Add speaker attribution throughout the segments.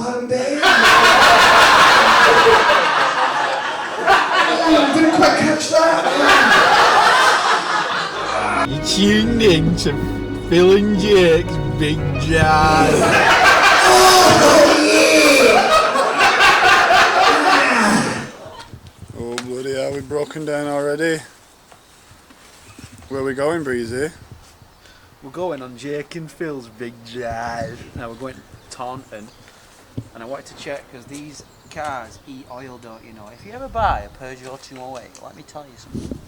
Speaker 1: pardon, babe. Didn't quite catch that.
Speaker 2: You tuned in to Phill and Jake's Big Jazz.
Speaker 3: Oh bloody hell, we've broken down already. Where are we going, Breezy?
Speaker 2: We're going on Jake and Phil's Big Jazz. Now we're going to Taunton, and I wanted to check because these cars eat oil, don't you know? If you ever buy a Peugeot 208, let me tell you something.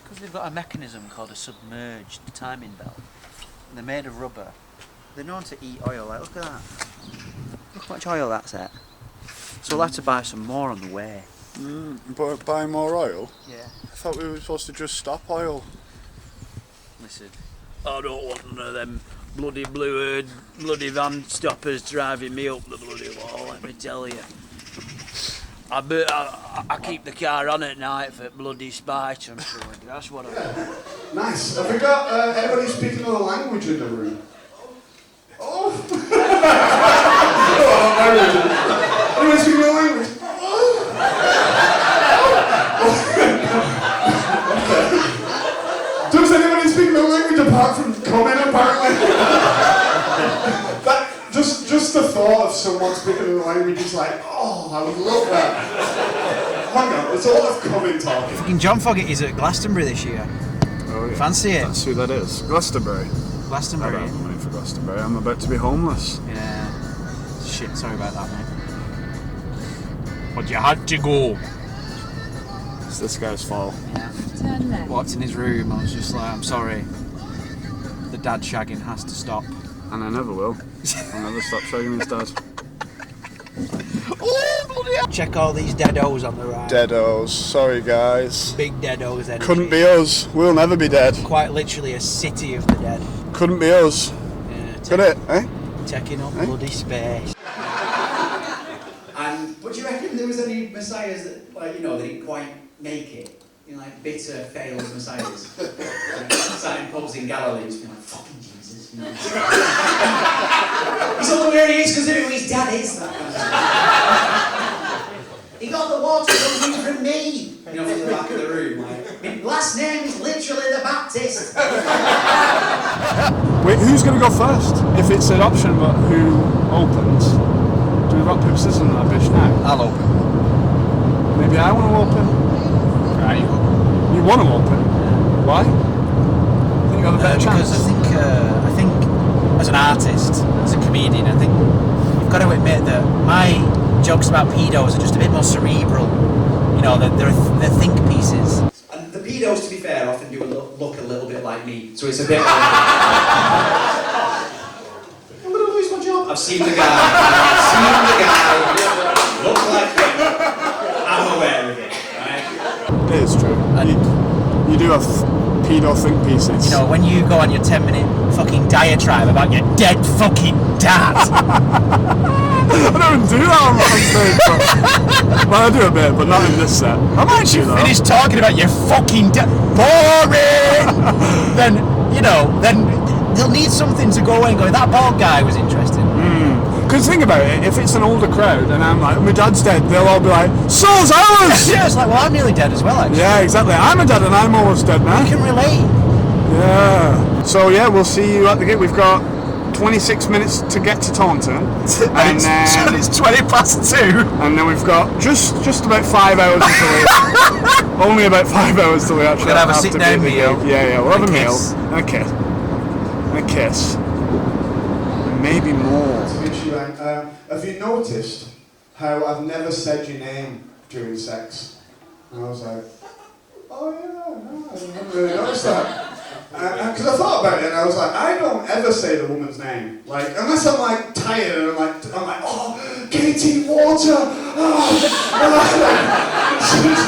Speaker 2: Because they've got a mechanism called a submerged timing belt, and they're made of rubber. They're known to eat oil. Like, look at that. Look how much oil that's at. So we'll have to buy some more on the way.
Speaker 3: But buy more oil?
Speaker 2: Yeah.
Speaker 3: I thought we were supposed to just stop oil.
Speaker 2: Listen, I don't want none of them bloody blue bloody van stoppers driving me up the bloody wall, let me tell you. I keep the car on at night for bloody spite and food. That's what I do.
Speaker 1: Nice. Have we got anybody speaking another language in the room? Oh! Anybody speaking another language? Does anybody speak no language apart from coming, apparently? That, just the thought of someone speaking another language is like, oh, I would love that. Hang on, there's a lot of coming talking.
Speaker 2: Fucking John Foggett is at Glastonbury this year.
Speaker 3: Oh yeah.
Speaker 2: Fancy it?
Speaker 3: That's who that is. Glastonbury. I
Speaker 2: Glastonbury.
Speaker 3: don't have money for Glastonbury. I'm about to be homeless.
Speaker 2: Yeah. Shit, sorry about that, mate. But you had to go.
Speaker 3: It's this guy's fault.
Speaker 2: Yeah. Walked in his room, I was just like, I'm sorry. The dad shagging has to stop.
Speaker 3: And I never will. I'll never stop shagging his dad.
Speaker 2: Oh, bloody hell. Check all these deados on the right.
Speaker 3: Deados. Sorry, guys.
Speaker 2: Big deados energy.
Speaker 3: Couldn't be us. We'll never be dead.
Speaker 2: Quite literally a city of the dead.
Speaker 3: Couldn't be us.
Speaker 2: Yeah,
Speaker 3: Could it, eh?
Speaker 2: Taking up bloody space.
Speaker 4: And but do you reckon there was any messiahs that, like, you know, they didn't quite make it? You know, like bitter, failed messiahs. Sat in pubs in Galilee, just being like, fucking Jesus, you know. He's only where he is because of who his dad is, that kind of stuff. He got the water from me. You know, from the back of the room, like, my last name is literally the Baptist.
Speaker 3: Wait, who's going to go first? If it's an option, but who opens? Do we rock, paper, scissors on that bitch now?
Speaker 2: I'll open.
Speaker 3: Maybe I want to open.
Speaker 2: Right,
Speaker 3: You want to open? Why? I think you got a better chance.
Speaker 2: Because I think as an artist, as a comedian, I think you've got to admit that my jokes about pedos are just a bit more cerebral. You know, they're think pieces.
Speaker 4: And the pedos, to be fair, often do look a little bit like me, so it's a bit like... I'm going to lose my job. I've seen the guy. Look like him. I'm aware of it, right?
Speaker 3: It is true. You do have pedo think pieces.
Speaker 2: You know, when you go on your 10-minute fucking diatribe about your dead fucking dad.
Speaker 3: I don't even do that on stage. Well, I do a bit, but not in this set. I might do that.
Speaker 2: Finish talking about your fucking dad. Boring! then they'll need something to go away and go, that bald guy was interesting.
Speaker 3: Because think about it, if it's an older crowd and I'm like, my dad's dead, they'll all be like, so's ours!
Speaker 2: Yeah, it's like, well, I'm nearly dead as well, actually.
Speaker 3: Yeah, exactly. I'm a dad and I'm almost dead now.
Speaker 2: You can relate.
Speaker 3: Yeah. So yeah, we'll see you at the gate. We've got 26 minutes to get to Taunton. and then
Speaker 2: it's 20 past 2.
Speaker 3: And then we've got just about 5 hours until we... only about 5 hours till we actually
Speaker 2: We're gonna have a sit-down meal.
Speaker 3: Yeah, we'll have a meal.
Speaker 2: Kiss.
Speaker 3: And a kiss. And a kiss. And maybe more.
Speaker 1: Have you noticed how I've never said your name during sex? And I was like, oh yeah, no, I haven't really noticed that. Because I thought about it and I was like, I don't ever say the woman's name. Like, unless I'm like tired and I'm like, oh, Katie Water! Oh, it's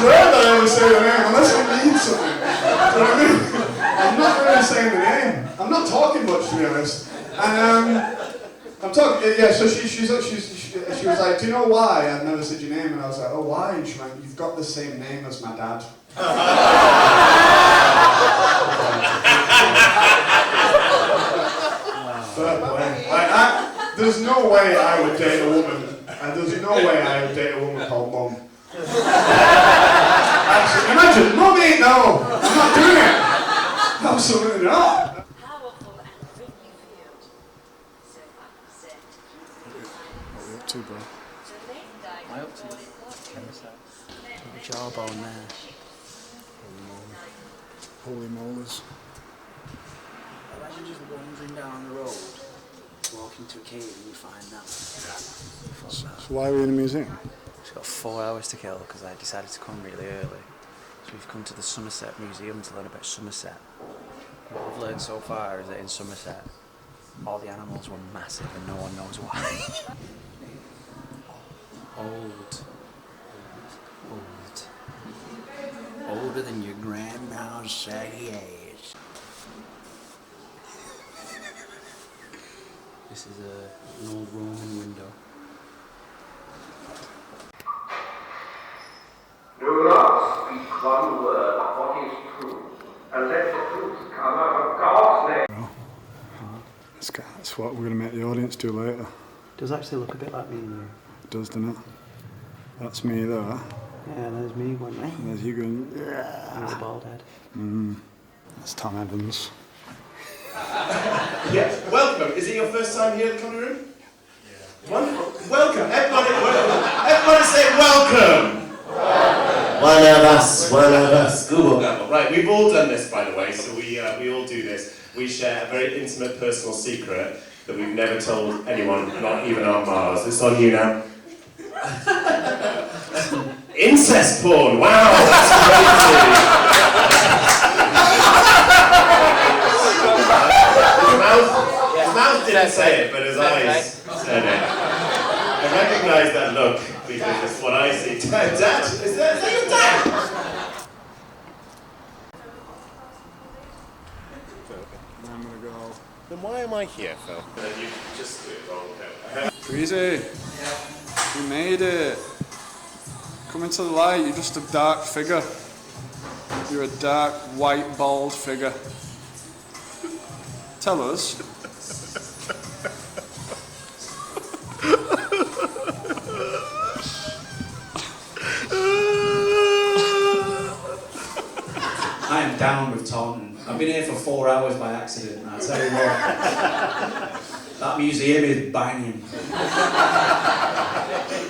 Speaker 1: rare that I ever say the name, unless I need something. You know what I mean? I'm not really saying the name. I'm not talking much, to be honest. And I'm talking, yeah, so she was like, do you know why I've never said your name? And I was like, oh, why? And she went, you've got the same name as my dad. Fair play. Like, There's no way I would date a woman, and there's no way I would date a woman called Mum. Actually, imagine, Mummy, no, I'm not doing it. Absolutely not.
Speaker 5: Powerful and really field. So upset.
Speaker 3: What are you up to, bro?
Speaker 2: Am I up to the jawbone there?
Speaker 3: Holy molars.
Speaker 2: Imagine just wandering down the road, walking to a cave and you find that.
Speaker 3: So why are we in a museum?
Speaker 2: It's got 4 hours to kill because I decided to come really early. So we've come to the Somerset Museum to learn about Somerset. What we've learned so far is that in Somerset, all the animals were massive and no one knows why. Old. Older than your grandma's saggy ass. This is an old Roman window.
Speaker 6: Do not speak one word of what is true, and let the truth come out of God's name.
Speaker 3: That's what we're going to make the audience do later.
Speaker 2: It does actually look a bit like me and you.
Speaker 3: It does, doesn't it? That's me there.
Speaker 2: Yeah, there's me going,
Speaker 3: And there's you going,
Speaker 2: with a bald head.
Speaker 3: That's Tom Evans.
Speaker 7: Yes, welcome. Is it your first time here at the Comedy Room? Yeah. Wonderful. Welcome. Everybody say welcome.
Speaker 8: One of us.
Speaker 7: Google Gamble. Right, we've all done this, by the way, so we all do this. We share a very intimate personal secret that we've never told anyone, not even on Mars. It's on you now. Incest porn, wow, that's crazy. His mouth didn't say it, but his eyes said it. I recognise that look because it's what I see. Dad, is that your dad?
Speaker 3: I'm going to go.
Speaker 6: Then why am I here, Phil?
Speaker 7: You just do it wrong.
Speaker 3: Breezy, you made it. Come into the light, you're just a dark figure. You're a dark, white, bald figure. Tell us.
Speaker 4: I am down with Taunton. I've been here for 4 hours by accident, and I tell you what, that museum is banging.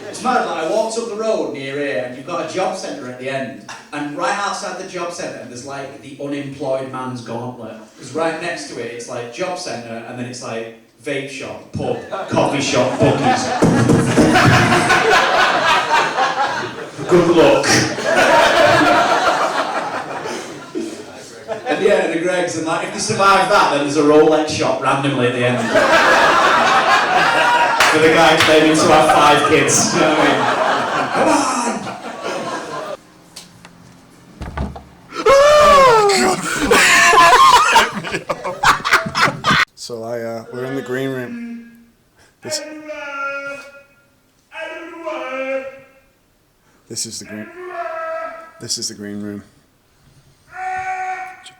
Speaker 4: It's mad, like I walked up the road near here, and you've got a job centre at the end, and right outside the job centre there's like the unemployed man's gauntlet. Because right next to it, it's like job centre, and then it's like vape shop, pub, coffee shop, bookies. Good luck. At the end of the Greg's, and like, if they survive that, then there's a Rolex shop randomly at the end. For the guy claiming to have 5 kids. You know what I mean?
Speaker 3: So we're in the green room. This is the green room.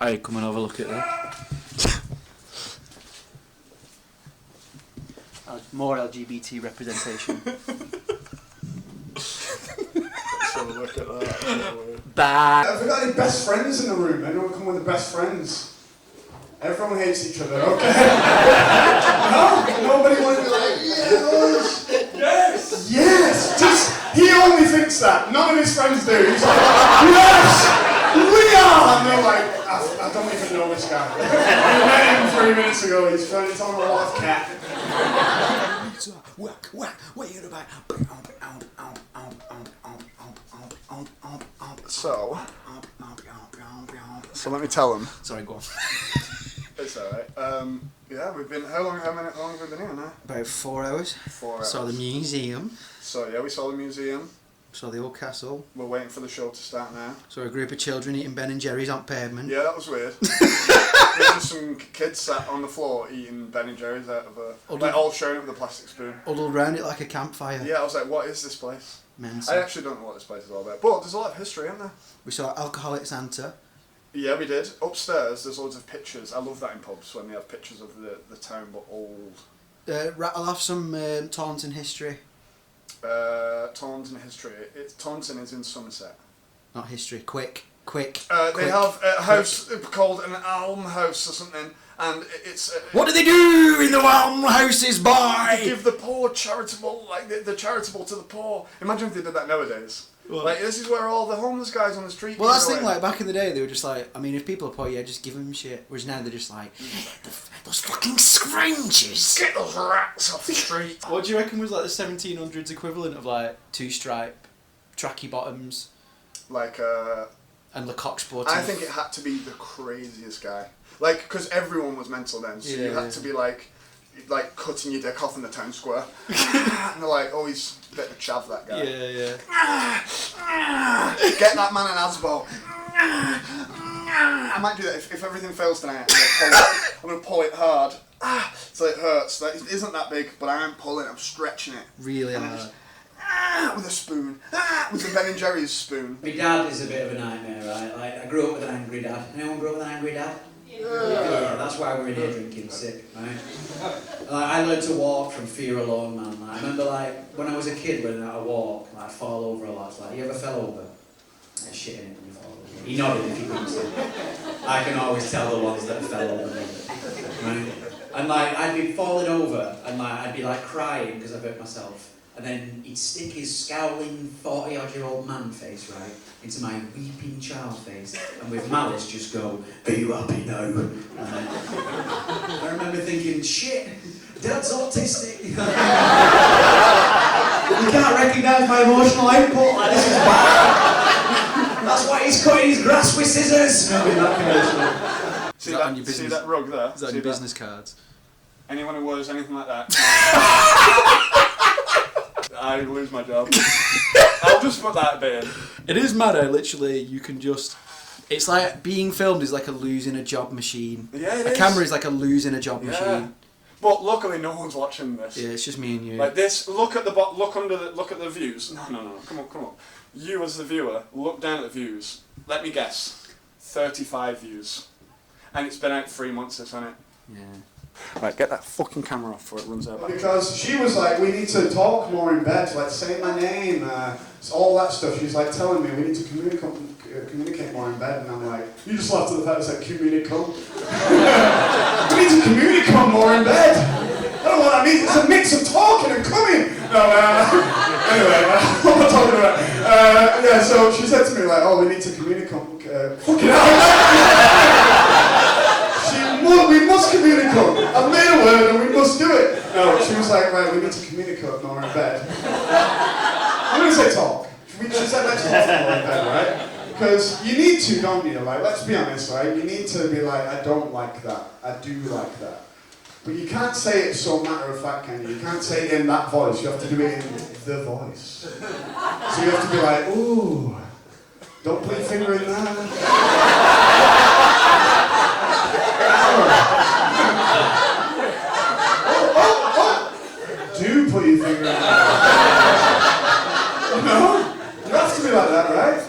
Speaker 2: Hey, come and have a look at that. More LGBT representation.
Speaker 3: Let's have a look at that.
Speaker 2: Bad.
Speaker 1: Have we got any best friends in the room? Anyone come with the best friends? Everyone hates each other, okay? No? Nobody wants to be like, yes! Yes! Yes! Just, he only thinks that. None of his friends do. He's like, yes! We are! And they're like, I don't even know this guy. We met him 3 minutes ago. He's talking a lot of cat.
Speaker 2: What are you about?
Speaker 3: So let me tell them.
Speaker 2: Sorry, go on.
Speaker 3: It's alright. Yeah, we've been. How long have we been here now?
Speaker 2: About 4 hours.
Speaker 3: 4 hours.
Speaker 2: Saw the museum.
Speaker 3: So yeah, we saw the museum.
Speaker 2: Saw the old castle.
Speaker 3: We're waiting for the show to start now.
Speaker 2: Saw a group of children eating Ben and Jerry's on pavement.
Speaker 3: Yeah, that was weird. There's just some kids sat on the floor eating Ben and Jerry's out of a like all sharing it with a plastic spoon.
Speaker 2: Huddled round it like a campfire.
Speaker 3: Yeah, I was like, what is this place?
Speaker 2: Mensa.
Speaker 3: I actually don't know what this place is all about, but there's a lot of history, isn't there?
Speaker 2: We saw Alcoholic Santa.
Speaker 3: Yeah, we did. Upstairs, there's loads of pictures. I love that in pubs when they have pictures of the town, but old.
Speaker 2: rattle off some Taunton history.
Speaker 3: Taunton history. Taunton is in Somerset.
Speaker 2: Not history. Quick.
Speaker 3: They have a house called an almhouse or something, and it's.
Speaker 2: What do they do in the almhouses, boy?
Speaker 3: They give the poor charitable, like the charitable to the poor. Imagine if they did that nowadays.
Speaker 2: What?
Speaker 3: Like, this is where all the homeless guys on the street.
Speaker 2: Well, that's the thing. Like back in the day, they were just like, I mean, if people are poor, yeah, just give them shit. Whereas now they're just like, those fucking scrounges.
Speaker 3: Get those rats off the street.
Speaker 2: What do you reckon was like the 1700s equivalent of like two-stripe, tracky bottoms,
Speaker 3: Like
Speaker 2: and Lecoq sporting?
Speaker 3: I think it had to be the craziest guy. Like, because everyone was mental then, so you had to be like cutting your dick off in the town square. And they're like, oh, he's a bit of a chav, that guy.
Speaker 2: Yeah.
Speaker 3: Get that man an Asbo. I might do that if everything fails tonight. I'm gonna pull it hard. So it hurts. That it isn't that big, but I am pulling. I'm stretching it.
Speaker 2: Really hard.
Speaker 3: With a spoon. With the Ben and Jerry's spoon.
Speaker 4: My dad is a bit of a nightmare, right? Like, I grew up with an angry dad. Anyone grew up with an angry dad? Yeah, that's why we're in here drinking sick, right? I learned to walk from fear alone, man. Like, I remember, like, when I was a kid learning how to walk, like, I'd fall over a lot. Like, you ever fell over? Yeah, shit in it when you fall over. He nodded if he couldn't see. I can always tell the ones that fell over, right? And, like, I'd be falling over, and, like, I'd be, like, crying because I hurt myself. And then he'd stick his scowling 40-odd-year-old man face, right, into my weeping child face, and with malice just go, are you happy now? I remember thinking, shit, Dad's autistic. You can't recognise my emotional output, like, this is bad. That's why he's cutting his grass with scissors.
Speaker 3: See that rug there?
Speaker 2: Is that on your business cards?
Speaker 3: Anyone who wears anything like that, I lose my job. I'll just put that bit in.
Speaker 2: It is mad how literally you can just... It's like being filmed is like a losing a job machine.
Speaker 3: Yeah, it
Speaker 2: is. A camera is like a losing a job machine.
Speaker 3: But luckily no one's watching this.
Speaker 2: Yeah, it's just me and you.
Speaker 3: Like this, look at the look at the views. No, come on. You as the viewer, look down at the views. Let me guess. 35 views. And it's been out 3 months, hasn't it?
Speaker 2: Yeah.
Speaker 3: Right, get that fucking camera off before it runs out.
Speaker 1: Because she was like, we need to talk more in bed, like say my name, all that stuff. She's like telling me we need to communicate more in bed, and I'm like, you just laughed at the fact I said communicate. We need to communicate more in bed. I don't know what that means. It's a mix of talking and coming. No, anyway, what am I talking about? Yeah, so she said to me like, oh, we need to communicate. Fucking hell. We must communicate. I've made a word and we must do it. No, she was like, right, we need to communicate more in bed. I'm going to say talk. She said let's talk more in bed, right? Because you need to, don't you? Like, let's be honest, right? You need to be like, I don't like that. I do like that. But you can't say it so matter of fact, can you? You can't say it in that voice. You have to do it in the voice. So you have to be like, ooh, don't put your finger in there. Do put your finger in there. You know? You have to be like that, right?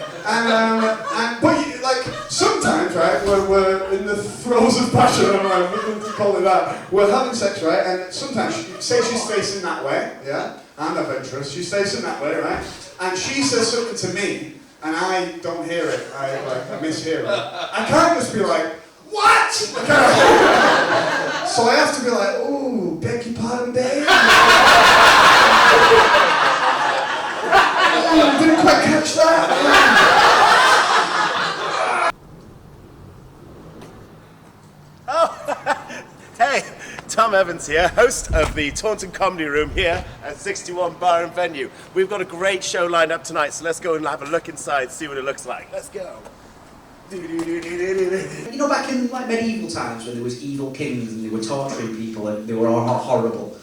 Speaker 1: But you, like, sometimes, right, we're in the throes of passion, I'm like, we're going to call it that. We're having sex, right? And sometimes, say she's facing that way, yeah? I'm adventurous. She's facing that way, right? And she says something to me, and I don't hear it. I mishear it. I can't just be like, what? So I have to be like, ooh, beg your pardon, babe. Oh, I didn't quite catch that.
Speaker 7: Hey, Tom Evans here, host of the Taunton Comedy Room here at 61 Bar and Venue. We've got a great show lined up tonight, so let's go and have a look inside, see what it looks like. Let's go.
Speaker 4: You know, back in like medieval times when there was evil kings and they were torturing people and they were all horrible,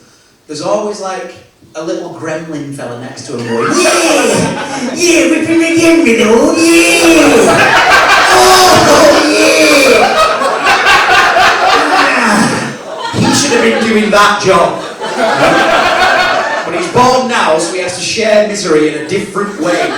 Speaker 4: there's always like a little gremlin fella next to him going, yeah, whipping again, you know, yeah, oh, yeah. He should have been doing that job. But he's born now, so he has to share misery in a different way.